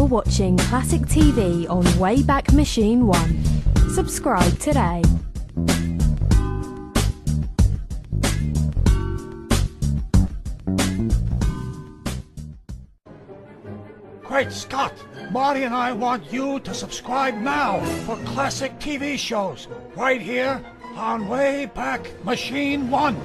watching classic TV on Wayback Machine 1. Subscribe today. Great Scott! Marty and I want you to subscribe now for classic TV shows right here on Wayback Machine 1.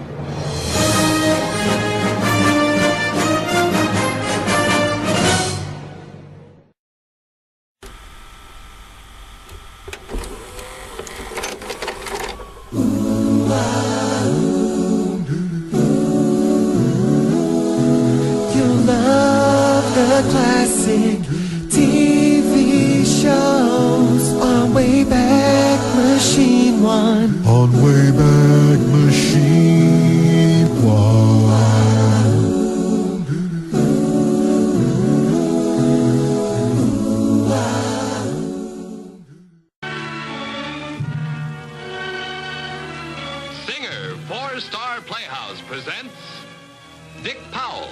Classic TV shows on Wayback Machine 1. On Wayback Machine 1. Singer Four-Star Playhouse presents Dick Powell,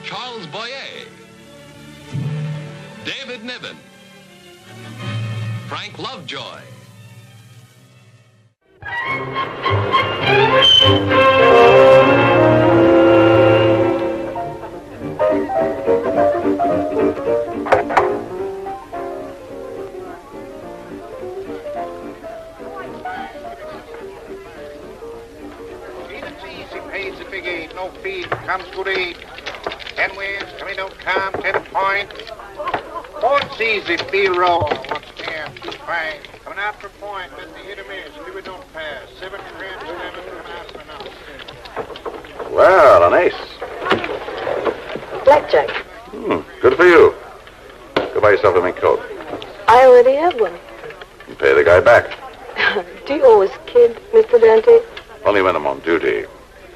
Charles Boyer, David Niven, Frank Lovejoy. Easy pays the big 8, no fee, comes good 8. 10 wins, coming don't come, 10 points. 4's easy, B-roll. Once again, 2 5. Coming out for point, let the hit or miss, leave it don't pass. 7 trips, 7 coming out for number. Well, an ace. Blackjack. Good for you. Go buy yourself a mink coat. I already have one. And pay the guy back. Do you always kid, Mr. Dante? Only when I'm on duty.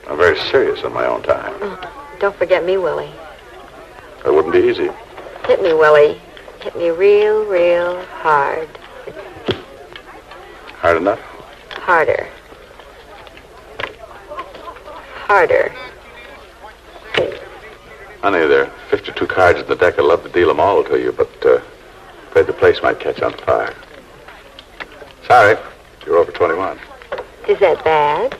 I'm very serious in my own time. Don't forget me, Willie. That wouldn't be easy. Hit me, Willie. Hit me real, real hard. Hard enough? Harder. Harder. Honey, there are 52 cards in the deck. I'd love to deal them all to you, but afraid the place might catch on fire. Sorry, you're over 21. Is that bad?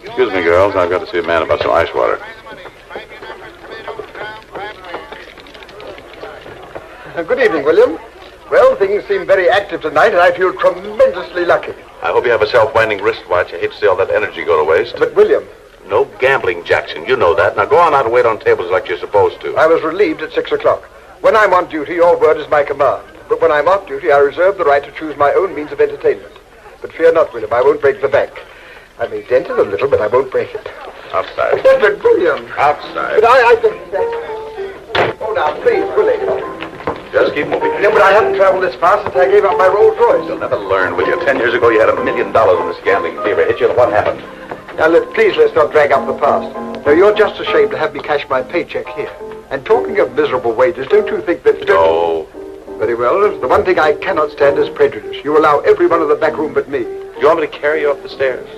Excuse me, girls. I've got to see a man about some ice water. Good evening, William. Well, things seem very active tonight, and I feel tremendously lucky. I hope you have a self-winding wristwatch. I hate to see all that energy go to waste. But, William... No gambling, Jackson. You know that. Now go on out and wait on tables like you're supposed to. I was relieved at 6 o'clock. When I'm on duty, your word is my command. But when I'm off duty, I reserve the right to choose my own means of entertainment. But fear not, William, I won't break the bank. I may dent it a little, but I won't break it. Outside. But, William... Outside. But I think that... Oh, now, please, Willie. Just keep moving. No, but I haven't traveled this far since I gave up my Rolls Royce. You'll never learn, will you? 10 years ago, you had $1 million when this gambling fever hit you, and what happened? Now, please, let's not drag up the past. No, you're just ashamed to have me cash my paycheck here. And talking of miserable wages, don't you think that... No. Very well. The one thing I cannot stand is prejudice. You allow everyone in the back room but me. You want me to carry you up the stairs?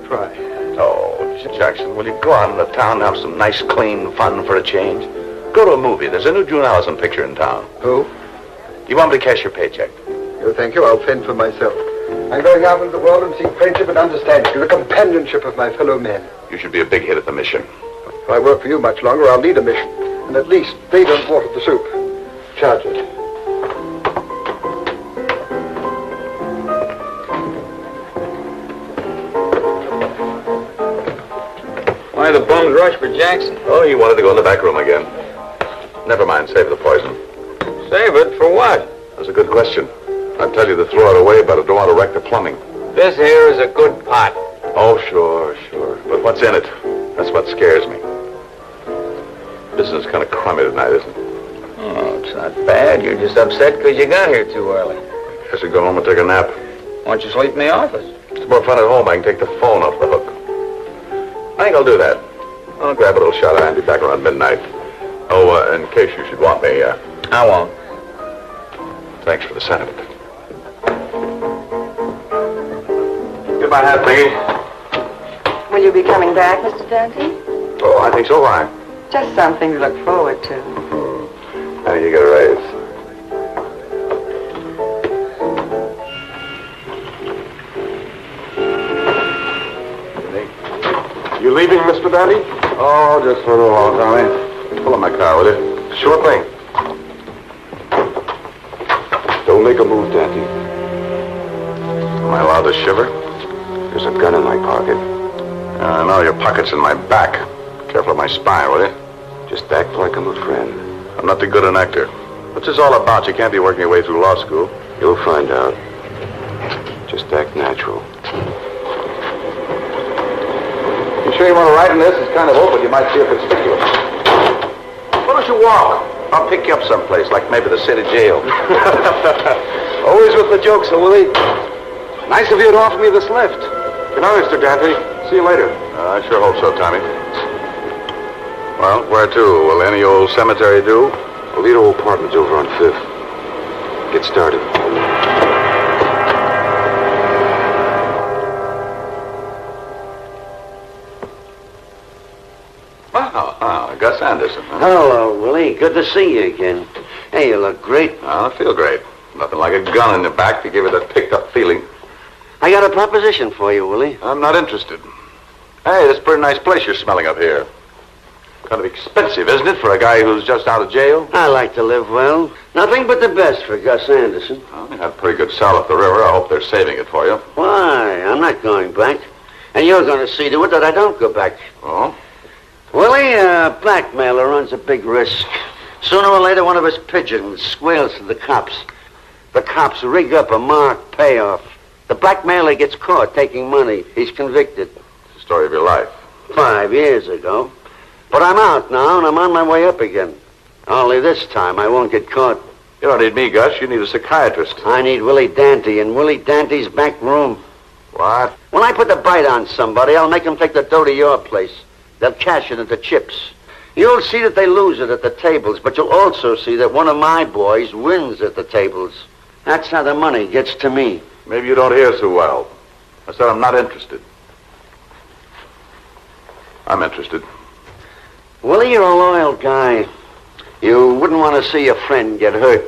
Try. Oh, Jackson, will you go out in the town and have some nice, clean fun for a change? Go to a movie. There's a new June Allison picture in town. Who? You want me to cash your paycheck? No, thank you. I'll fend for myself. I'm going out into the world and seek friendship and understanding, the companionship of my fellow men. You should be a big hit at the mission. If I work for you much longer, I'll need a mission. And at least they don't water the soup. Charge it. Why the bums rush for Jackson? Oh, he wanted to go in the back room again. Never mind, save the poison. Save it for what? That's a good question. I'd tell you to throw it away, but I don't want to wreck the plumbing. This here is a good pot. Oh, sure. But what's in it? That's what scares me. Business is kind of crummy tonight, isn't it? Oh, it's not bad. You're just upset because you got here too early. I should go home and take a nap. Why don't you sleep in the office? It's more fun at home. I can take the phone off the hook. I think I'll do that. I'll grab a little shot and be back around midnight. Oh, in case you should want me, I won't. Thanks for the sentiment. Get my hat, Peggy. Will you be coming back, Mr. Dante? Oh, I think so. Why? Just something to look forward to. How do you get a raise? You leaving, Mr. Dante? Oh, just for a little while, Tommy. Pull up my car, will you? Sure thing. Don't make a move, Dante. Am I allowed to shiver? There's a gun in my pocket. No, your pocket's in my back. Careful of my spine, will you? Just act like I'm a friend. I'm not too good an actor. What's this all about? You can't be working your way through law school. You'll find out. Just act natural. You sure you want to write in this? It's kind of open. You might see if it's conspicuous. Why don't you walk? I'll pick you up someplace, like maybe the city jail. Always with the jokes, Willie. Nice of you to offer me this lift. Good night, Mr. Dante. See you later. I sure hope so, Tommy. Well, where to? Will any old cemetery do? Alito Apartments over on 5th. Get started. Gus Anderson. Huh? Hello, Willie. Good to see you again. Hey, you look great. I feel great. Nothing like a gun in the back to give you that picked-up feeling. I got a proposition for you, Willie. I'm not interested. Hey, this is a pretty nice place you're smelling up here. Kind of expensive, isn't it, for a guy who's just out of jail? I like to live well. Nothing but the best for Gus Anderson. Well, you have a pretty good cell up the river. I hope they're saving it for you. Why? I'm not going back. And you're going to see to it that I don't go back. Oh? Willie, a blackmailer runs a big risk. Sooner or later, one of his pigeons squeals to the cops. The cops rig up a marked payoff. The blackmailer gets caught taking money. He's convicted. It's the story of your life. 5 years ago. But I'm out now, and I'm on my way up again. Only this time, I won't get caught. You don't need me, Gus. You need a psychiatrist. I need Willie Dante in Willie Dante's back room. What? When I put the bite on somebody, I'll make them take the dough to your place. They'll cash it into chips. You'll see that they lose it at the tables, but you'll also see that one of my boys wins at the tables. That's how the money gets to me. Maybe you don't hear so well. I said I'm not interested. I'm interested. Willie, you're a loyal guy. You wouldn't want to see your friend get hurt.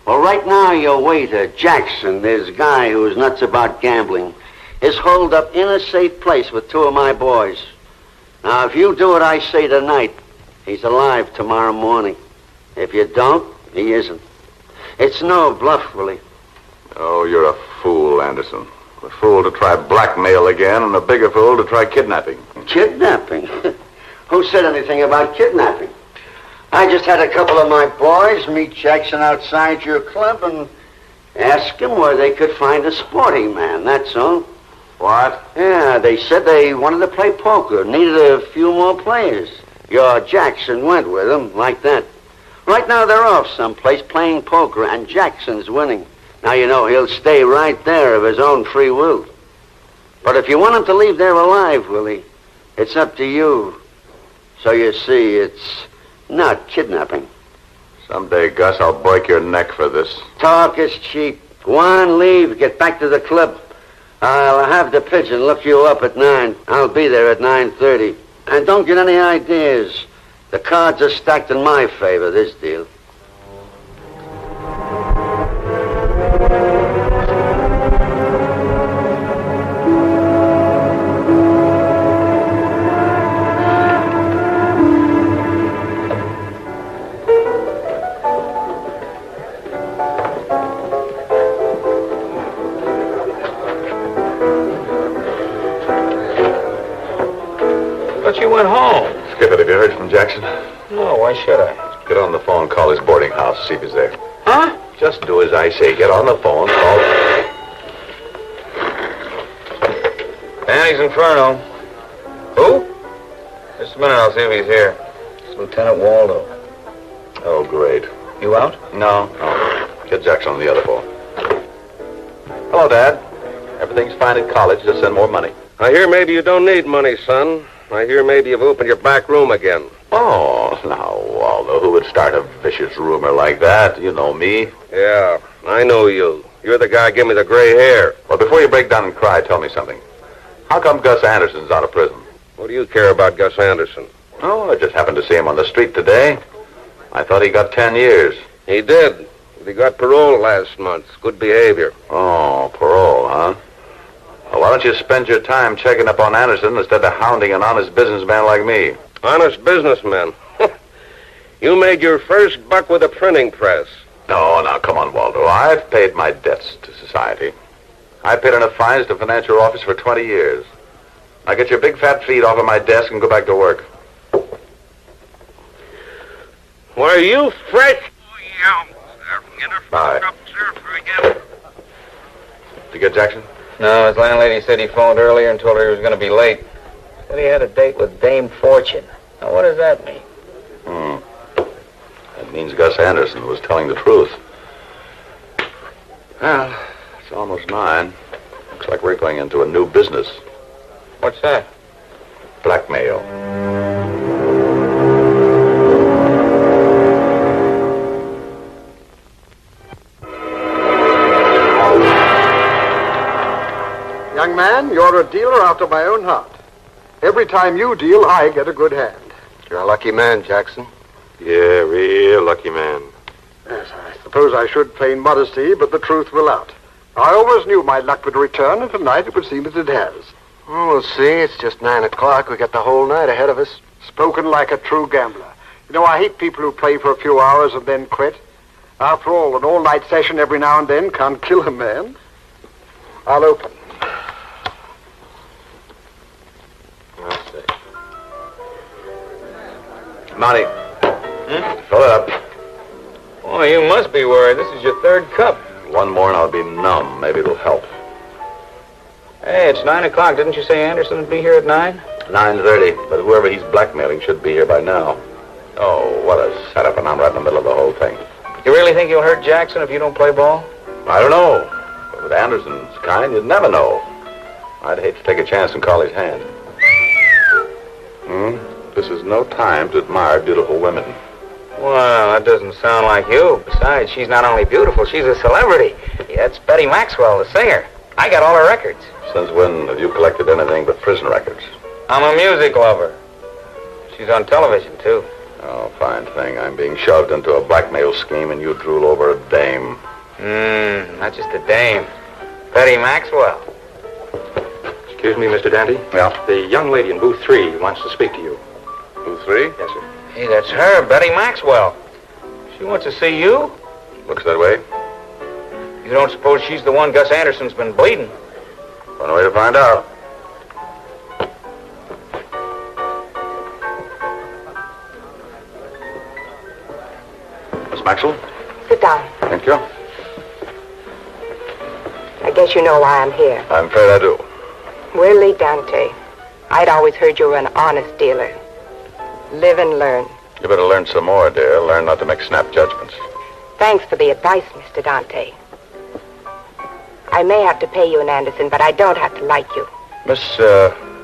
Well, right now, your waiter, Jackson, this guy who's nuts about gambling, is holed up in a safe place with 2 of my boys. Now, if you do what I say tonight, he's alive tomorrow morning. If you don't, he isn't. It's no bluff, Willie. Oh, you're a fool, Anderson. A fool to try blackmail again, and a bigger fool to try kidnapping. Kidnapping? Who said anything about kidnapping? I just had a couple of my boys meet Jackson outside your club and ask him where they could find a sporting man, that's all. What? Yeah, they said they wanted to play poker, needed a few more players. Your Jackson went with them, like that. Right now they're off someplace playing poker, and Jackson's winning. Now you know he'll stay right there of his own free will. But if you want him to leave there alive, Willie, it's up to you. So you see, it's not kidnapping. Someday, Gus, I'll break your neck for this. Talk is cheap. Go on, leave, get back to the club. I'll have the pigeon look you up at 9. I'll be there at 9:30. And don't get any ideas. The cards are stacked in my favor, this deal. But you went home. Skip it. Have you heard from Jackson? No, why should I? Get on the phone, call his boarding house, see if he's there. Huh? Just do as I say. Get on the phone, call. Danny's Inferno. Who? Just a minute, I'll see if he's here. It's Lieutenant Waldo. Oh, great. You out? No. Get Jackson on the other phone. Hello, Dad. Everything's fine at college. Just send more money. I hear maybe you don't need money, son. I hear maybe you've opened your back room again. Oh, now, Waldo, who would start a vicious rumor like that? You know me. Yeah, I know you. You're the guy give me the gray hair. Well, before you break down and cry, tell me something. How come Gus Anderson's out of prison? What do you care about Gus Anderson? Oh, I just happened to see him on the street today. I thought he got 10 years. He did. But he got parole last month. Good behavior. Oh, parole, huh? Well, why don't you spend your time checking up on Anderson instead of hounding an honest businessman like me? Honest businessman. You made your first buck with a printing press. No, now, come on, Waldo. I've paid my debts to society. I paid enough fines to financial office for 20 years. Now get your big fat feet off of my desk and go back to work. Were you fresh? Bye. Did you get Jackson? No, his landlady said he phoned earlier and told her he was going to be late. Said he had a date with Dame Fortune. Now, what does that mean? That means Gus Anderson was telling the truth. Well, it's almost 9. Looks like we're going into a new business. What's that? Blackmail. Young man, you're a dealer after my own heart. Every time you deal, I get a good hand. You're a lucky man, Jackson. Yeah, real lucky man. Yes, I suppose I should feign modesty, but the truth will out. I always knew my luck would return, and tonight it would seem that it has. Well, we'll see. It's just 9 o'clock. We got the whole night ahead of us. Spoken like a true gambler. You know, I hate people who play for a few hours and then quit. After all, an all-night session every now and then can't kill a man. I'll open. I'll see. Monty. Fill it up. Oh, you must be worried. This is your 3rd cup. One more and I'll be numb. Maybe it'll help. Hey, it's 9 o'clock. Didn't you say Anderson would be here at 9? 9:30, but whoever he's blackmailing should be here by now. Oh, what a setup, and I'm right in the middle of the whole thing. You really think you'll hurt Jackson if you don't play ball? I don't know. But with Anderson's kind, you'd never know. I'd hate to take a chance and call his hand. This is no time to admire beautiful women. Well, that doesn't sound like you. Besides, she's not only beautiful, she's a celebrity. Yeah, that's Betty Maxwell, the singer. I got all her records. Since when have you collected anything but prison records? I'm a music lover. She's on television, too. Oh, fine thing. I'm being shoved into a blackmail scheme and you drool over a dame. Not just a dame. Betty Maxwell. Excuse me, Mr. Dante. Yeah? The young lady in booth 3 wants to speak to you. Booth 3? Yes, sir. Hey, that's her, Betty Maxwell. She wants to see you? Looks that way. You don't suppose she's the one Gus Anderson's been bleeding? One way to find out. Miss Maxwell? Sit down. Thank you. I guess you know why I'm here. I'm afraid I do. Willie Dante. I'd always heard you were an honest dealer. Live and learn. You better learn some more, dear. Learn not to make snap judgments. Thanks for the advice, Mr. Dante. I may have to pay you in Anderson, but I don't have to like you. Miss,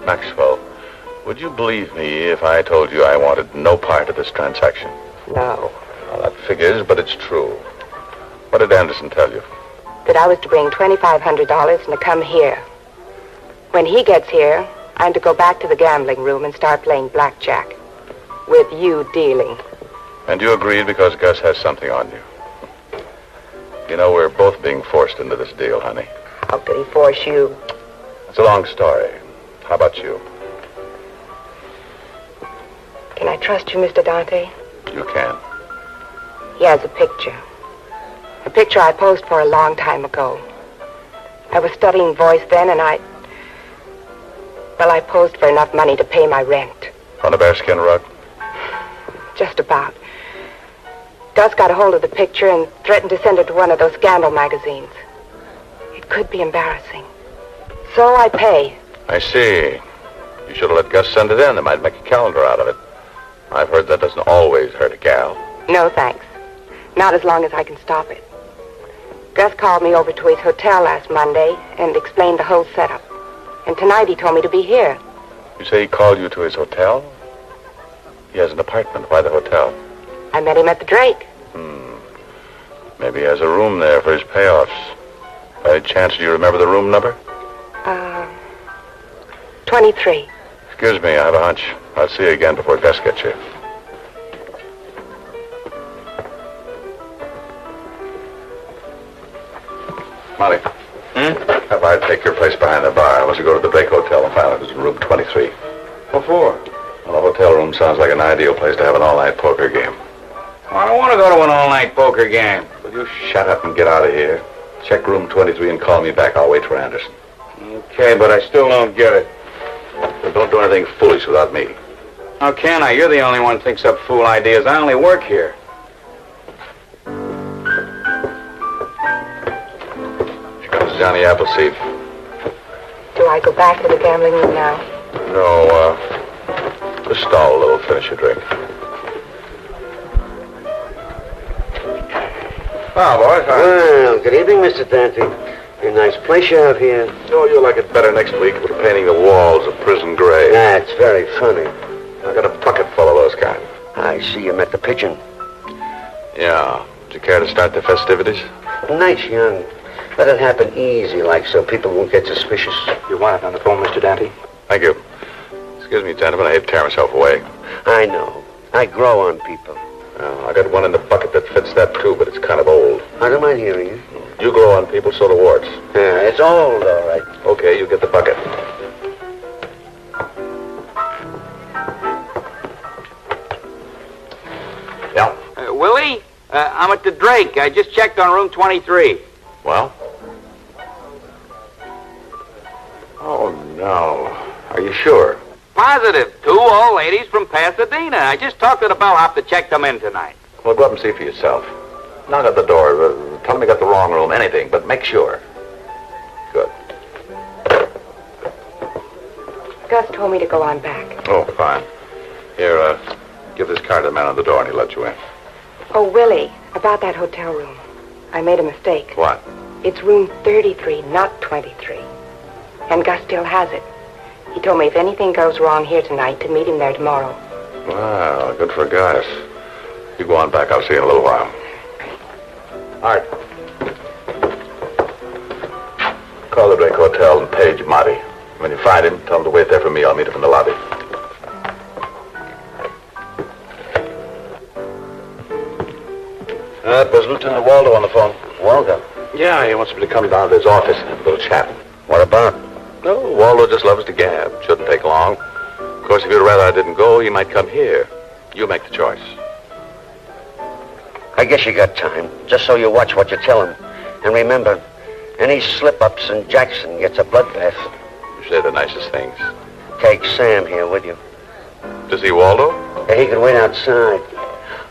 Maxwell, would you believe me if I told you I wanted no part of this transaction? No. Well, that figures, but it's true. What did Anderson tell you? That I was to bring $2,500 and to come here. When he gets here, I'm to go back to the gambling room and start playing blackjack. With you dealing. And you agreed because Gus has something on you. You know, we're both being forced into this deal, honey. How could he force you? It's a long story. How about you? Can I trust you, Mr. Dante? You can. He has a picture. A picture I posed for a long time ago. I was studying voice then, and I posed for enough money to pay my rent. On a bearskin rug? Just about. Gus got a hold of the picture and threatened to send it to one of those scandal magazines. It could be embarrassing. So I pay. I see. You should have let Gus send it in. They might make a calendar out of it. I've heard that doesn't always hurt a gal. No, thanks. Not as long as I can stop it. Gus called me over to his hotel last Monday and explained the whole setup. And tonight he told me to be here. You say he called you to his hotel? He has an apartment. Why the hotel? I met him at the Drake. Maybe he has a room there for his payoffs. By any chance, do you remember the room number? 23. Excuse me, I have a hunch. I'll see you again before Gus gets here. Molly. How about I take your place behind the bar? I want to go to the Drake Hotel and find out who's in room 23. What for? Well, the hotel room sounds like an ideal place to have an all-night poker game. I don't want to go to an all-night poker game. Will you shut up and get out of here? Check room 23 and call me back. I'll wait for Anderson. Okay, but I still don't get it. Well, don't do anything foolish without me. How can I? You're the only one who thinks up fool ideas. I only work here. Here comes Johnny Appleseed. Do I go back to the gambling room now? No, just stall a little, finish your drink. Oh, boys. Well, good evening, Mr. Dante. A nice place you have here. No, you'll like it better next week. We're painting the walls of prison gray. That's very funny. I got a bucket full of those kind. I see you met the pigeon. Yeah. Would you care to start the festivities? Nice young. Let it happen easy, like, so people won't get suspicious. You want it on the phone, Mr. Dante? Thank you. Excuse me, gentlemen. I hate to tear myself away. I know. I grow on people. Well, I got one in the bucket that fits that, too, but it's kind of old. I don't mind hearing you. You grow on people, so do warts. Yeah, it's old, all right. Okay, you get the bucket. Yeah. Willie, I'm at the Drake. I just checked on room 23. Well? Oh, no. Are you sure? Positive. 2 old ladies from Pasadena. I just talked to the bellhop to check them in tonight. Well, go up and see for yourself. Knock at the door. Tell them you got the wrong room. Anything, but make sure. Good. Gus told me to go on back. Oh, fine. Here, give this card to the man on the door and he'll let you in. Oh, Willie, about that hotel room. I made a mistake. What? It's room 33, not 23. And Gus still has it. He told me if anything goes wrong here tonight, to meet him there tomorrow. Wow, good for Gus. You go on back. I'll see you in a little while. All right. Call the Drake Hotel and page Marty. When you find him, tell him to wait there for me. I'll meet him in the lobby. That was Lieutenant Waldo on the phone. Waldo? Yeah, he wants me to come down to his office and have a little chat. What about? No, Waldo just loves to gab. Shouldn't take long. Of course, if you'd rather I didn't go, you might come here. You make the choice. I guess you got time, just so you watch what you tell him. And remember, any slip-ups and Jackson gets a bloodbath. You say the nicest things. Take Sam here with you. To see Waldo? Yeah, he can wait outside.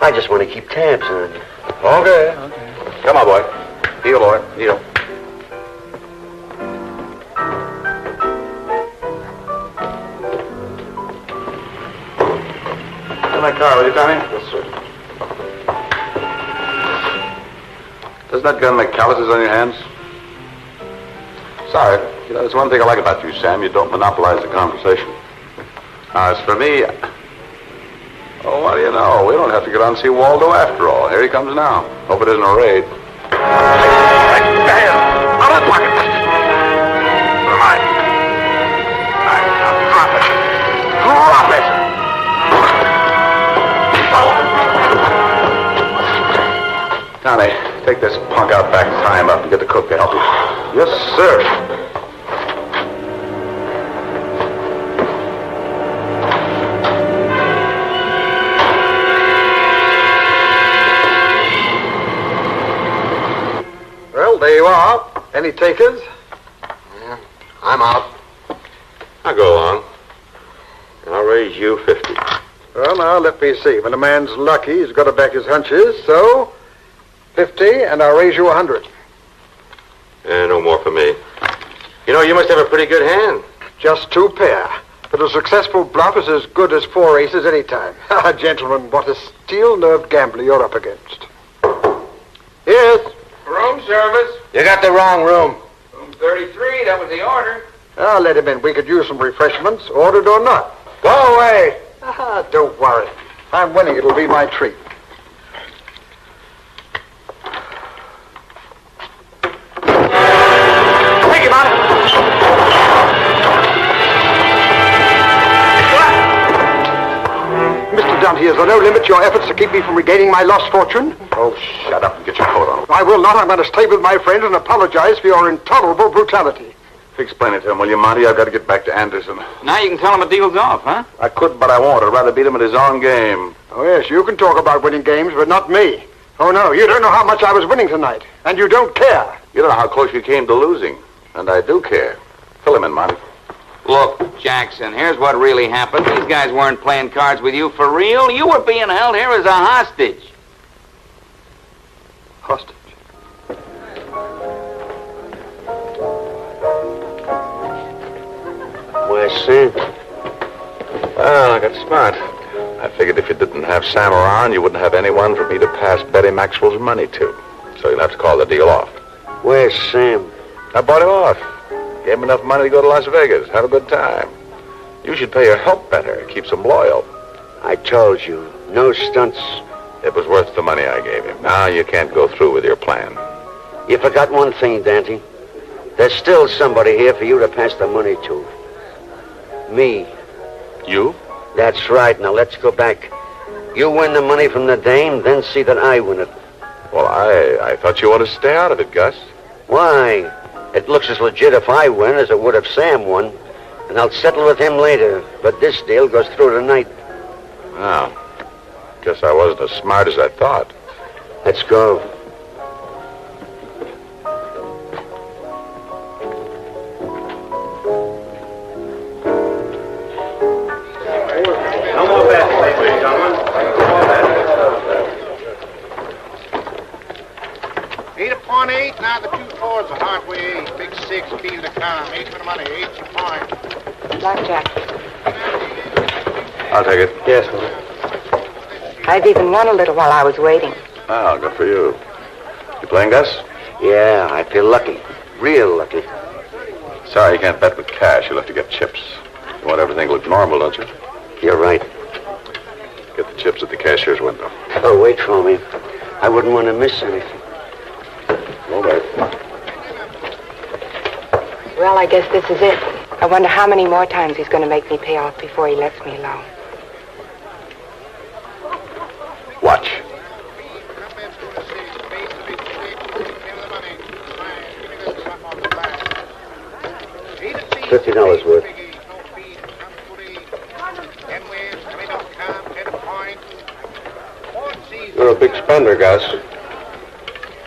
I just want to keep tabs on you. Okay. Come on, boy. Deal, boy. Deal. In my car, will you, Tommy? Yes, sir. Doesn't that gun make calluses on your hands? Sorry. You know, there's one thing I like about you, Sam. You don't monopolize the conversation. As for me, oh, what do you know? We don't have to get on and see Waldo after all. Here he comes now. Hope it isn't a raid. Bam! Out of the pocket! Right. Now, drop it. Drop it! Tommy, take this punk out back and tie him up and get the cook to help you. Yes, sir. Well, there you are. Any takers? Yeah, I'm out. I'll go along. I'll raise you 50. Well, now, let me see. When a man's lucky, he's got to back his hunches, so 50, and I'll raise you 100. No more for me. You know, you must have a pretty good hand. Just 2 pair. But a successful bluff is as good as 4 aces any time. Gentlemen, what a steel-nerved gambler you're up against. Yes? Room service. You got the wrong room. Room 33, that was the order. I'll let him in. We could use some refreshments, ordered or not. Go away. Don't worry. If I'm winning, it'll be my treat. Mr. Dante, is there no limit to your efforts to keep me from regaining my lost fortune? Oh, shut up and get your coat on. I will not. I'm going to stay with my friend and apologize for your intolerable brutality. Explain it to him, will you, Monty? I've got to get back to Anderson. Now you can tell him a deal's off, huh? I could, but I won't. I'd rather beat him at his own game. Oh, yes, you can talk about winning games, but not me. Oh, no, you don't know how much I was winning tonight, and you don't care. You don't know how close you came to losing, and I do care. Fill him in, Monty. Look, Jackson, here's what really happened. These guys weren't playing cards with you for real. You were being held here as a hostage. Hostage? Where's Sam? Well, I got smart. I figured if you didn't have Sam around, you wouldn't have anyone for me to pass Betty Maxwell's money to. So you'll have to call the deal off. Where's Sam? I bought him off. Gave him enough money to go to Las Vegas. Have a good time. You should pay your help better. Keeps him loyal. I told you, no stunts. It was worth the money I gave him. Now you can't go through with your plan. You forgot one thing, Dante. There's still somebody here for you to pass the money to. Me. You? That's right. Now let's go back. You win the money from the dame, then see that I win it. Well, I thought you wanted to stay out of it, Gus. Why? It looks as legit if I win as it would if Sam won. And I'll settle with him later. But this deal goes through tonight. Oh. Guess I wasn't as smart as I thought. Let's go. $8 now the 2-4s are halfway 8. Big 6, field to come. 8 for the money, 8 your point. Blackjack. I'll take it. Yes, ma'am. I've even won a little while I was waiting. Oh, good for you. You playing, Gus? Yeah, I feel lucky. Real lucky. Sorry you can't bet with cash. You'll have to get chips. You want everything to look normal, don't you? You're right. Get the chips at the cashier's window. Oh, wait for me. I wouldn't want to miss anything. All right. Well, I guess this is it. I wonder how many more times he's going to make me pay off before he lets me alone. Watch. $50 worth. You're a big spender, Gus.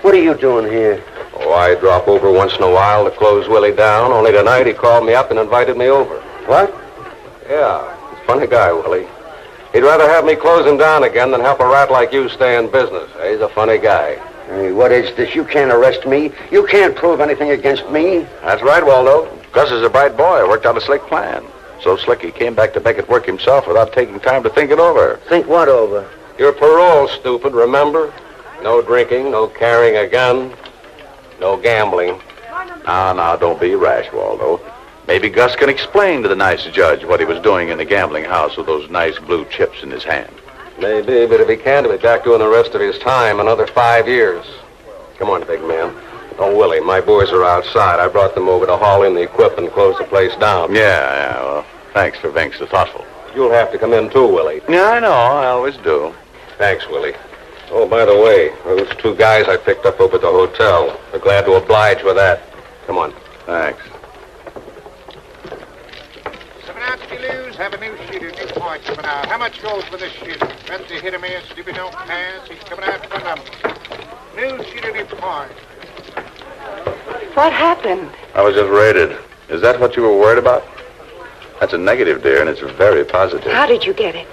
What are you doing here? Oh, I drop over once in a while to close Willie down. Only tonight he called me up and invited me over. What? Yeah, he's a funny guy, Willie. He'd rather have me close him down again than help a rat like you stay in business. He's a funny guy. Hey, what is this? You can't arrest me. You can't prove anything against me. That's right, Waldo. Gus is a bright boy. Worked out a slick plan. So slick he came back to make it work himself without taking time to think it over. Think what over? Your parole, stupid, remember? No drinking, no carrying a gun, no gambling. Now, don't be rash, Waldo. Maybe Gus can explain to the nice judge what he was doing in the gambling house with those nice blue chips in his hand. Maybe, but if he can't, he'll be back doing the rest of his time, another 5 years. Come on, big man. Oh, Willie, my boys are outside. I brought them over to haul in the equipment and close the place down. Yeah, well, thanks for being so thoughtful. You'll have to come in too, Willie. Yeah, I know. I always do. Thanks, Willie. Oh, by the way, those 2 guys I picked up over at the hotel. They're glad to oblige with that. Come on. Thanks. 7 out if you lose. Have a new shooter, new point coming out. How much goes for this shooter? Benzie hit him in, Stupid don't pass. He's coming out for number. New shooter, new point. What happened? I was just raided. Is that what you were worried about? That's a negative, dear, and it's very positive. How did you get it?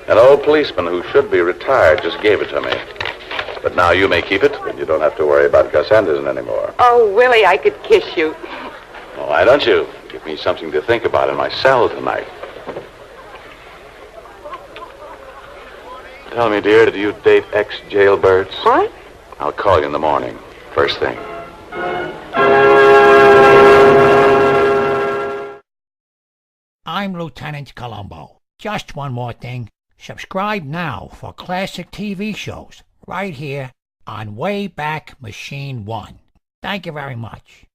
An old policeman who should be retired just gave it to me. But now you may keep it, and you don't have to worry about Gus Anderson anymore. Oh, Willie, I could kiss you. Well, why don't you? Give me something to think about in my cell tonight. Tell me, dear, did you date ex-jailbirds? What? I'll call you in the morning, first thing. I'm Lieutenant Columbo. Just one more thing. Subscribe now for classic TV shows right here on Wayback Machine 1. Thank you very much.